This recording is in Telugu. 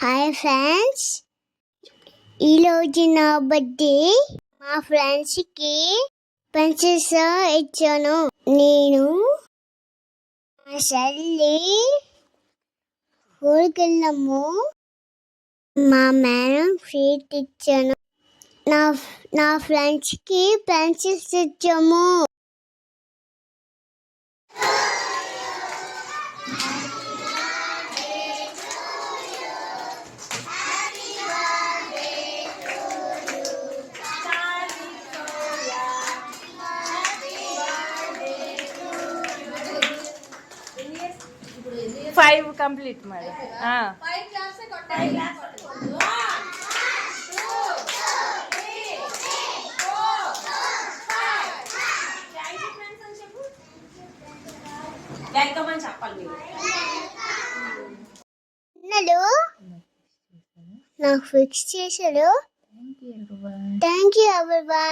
హాయ్ ఫ్రెండ్స్, ఈరోజు నా బర్త్డే. మా ఫ్రెండ్స్కి పెన్సిల్స్ ఇచ్చాను. నేను మా చెల్లి స్కూల్కి వెళ్ళాము. మా మేడం స్వీట్ ఇచ్చాను. నా ఫ్రెండ్స్కి పెన్సిల్స్ ఇచ్చాము. Five complete madam. చెప్పాలి నాకు ఫిక్స్ చేశాడు. Thank you everyone.